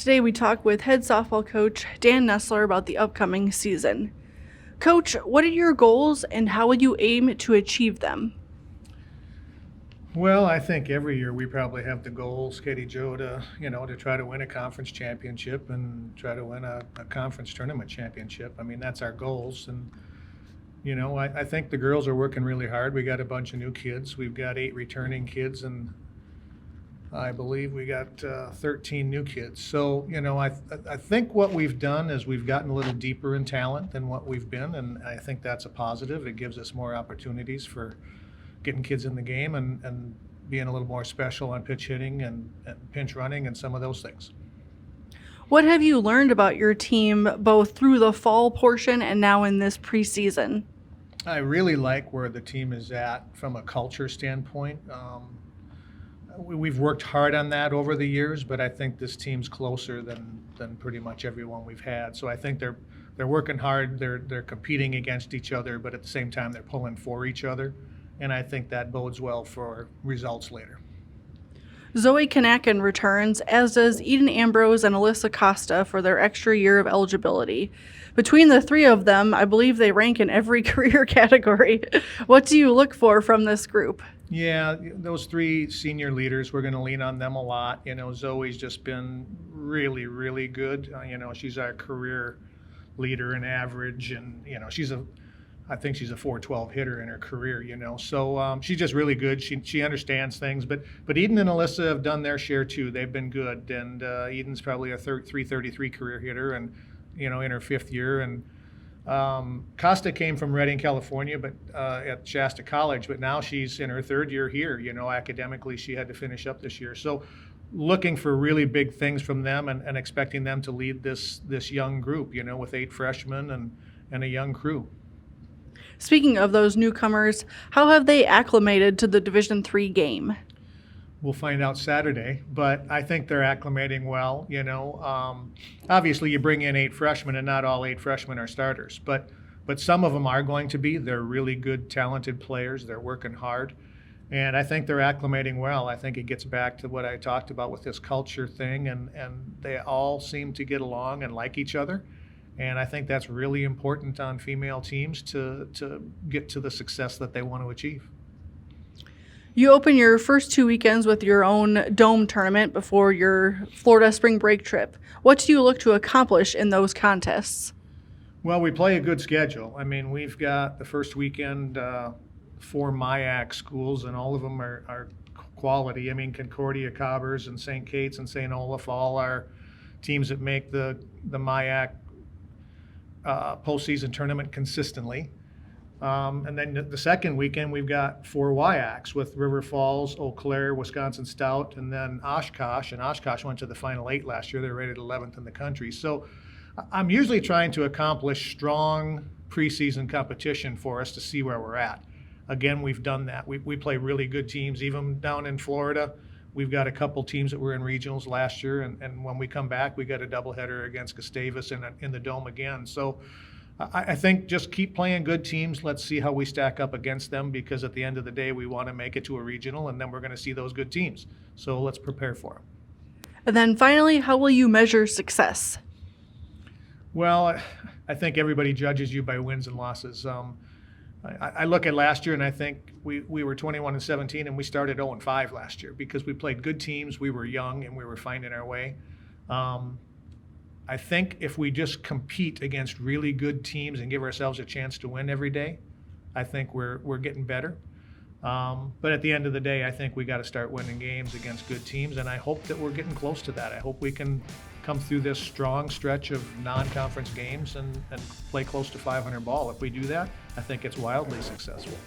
Today we talk with head softball coach Dan Nessler about the upcoming season. Coach, what are your goals and how will you aim to achieve them? Well, I think every year we probably have the goals, Katie Joe, to try to win a conference championship and try to win a conference tournament championship. I mean, that's our goals. And, I think the girls are working really hard. We got a bunch of new kids. We've got 8 returning kids, and I believe we got 13 new kids. So, I think what we've done is we've gotten a little deeper in talent than what we've been, and I think that's a positive. It gives us more opportunities for getting kids in the game and being a little more special on pitch hitting and pinch running and some of those things. What have you learned about your team both through the fall portion and now in this preseason? I really like where the team is at from a culture standpoint. We've worked hard on that over the years, but I think this team's closer than pretty much everyone we've had. So I think they're working hard. They're competing against each other, but at the same time they're pulling for each other. And I think that bodes well for results later. Zoe Kanakin returns, as does Eden Ambrose and Alyssa Costa for their extra year of eligibility. Between the 3 of them, I believe they rank in every career category. What do you look for from this group? Yeah, those 3 senior leaders, we're going to lean on them a lot. Zoe's just been really, really good. She's our career leader in average, and I think she's a .412 hitter in her career, So she's just really good. She understands things. But Eden and Alyssa have done their share too. They've been good. And Eden's probably a .333 career hitter, and in her 5th year. And Costa came from Redding, California, but at Shasta College. But now she's in her 3rd year here. Academically she had to finish up this year. So looking for really big things from them and expecting them to lead this young group. With 8 freshmen and a young crew. Speaking of those newcomers, how have they acclimated to the Division III game? We'll find out Saturday, but I think they're acclimating well. Obviously you bring in 8 freshmen, and not all 8 freshmen are starters, but some of them are going to be. They're really good, talented players. They're working hard, and I think they're acclimating well. I think it gets back to what I talked about with this culture thing, and they all seem to get along and like each other. And I think that's really important on female teams to get to the success that they want to achieve. You open your first 2 weekends with your own dome tournament before your Florida spring break trip. What do you look to accomplish in those contests? Well, we play a good schedule. I mean, we've got the first weekend 4 MIAC schools, and all of them are quality. I mean, Concordia, Cobbers, and St. Kate's and St. Olaf all are teams that make the MIAC postseason tournament consistently. And then the second weekend, we've got 4 WIACs with River Falls, Eau Claire, Wisconsin Stout, and then Oshkosh. And Oshkosh went to the Final 8 last year. They're rated 11th in the country. So I'm usually trying to accomplish strong preseason competition for us to see where we're at. Again, we've done that. We play really good teams, even down in Florida. We've got a couple teams that were in regionals last year, and when we come back, we got a doubleheader against Gustavus in the Dome again. So I think just keep playing good teams. Let's see how we stack up against them, because at the end of the day, we want to make it to a regional, and then we're going to see those good teams. So let's prepare for them. And then finally, how will you measure success? Well, I think everybody judges you by wins and losses. I look at last year, and I think we were 21-17, and we started 0-5 last year because we played good teams. We were young, and we were finding our way. I think if we just compete against really good teams and give ourselves a chance to win every day, I think we're getting better. But at the end of the day, I think we got to start winning games against good teams, and I hope that we're getting close to that. I hope we can come through this strong stretch of non-conference games and play close to 500 ball. If we do that, I think it's wildly successful.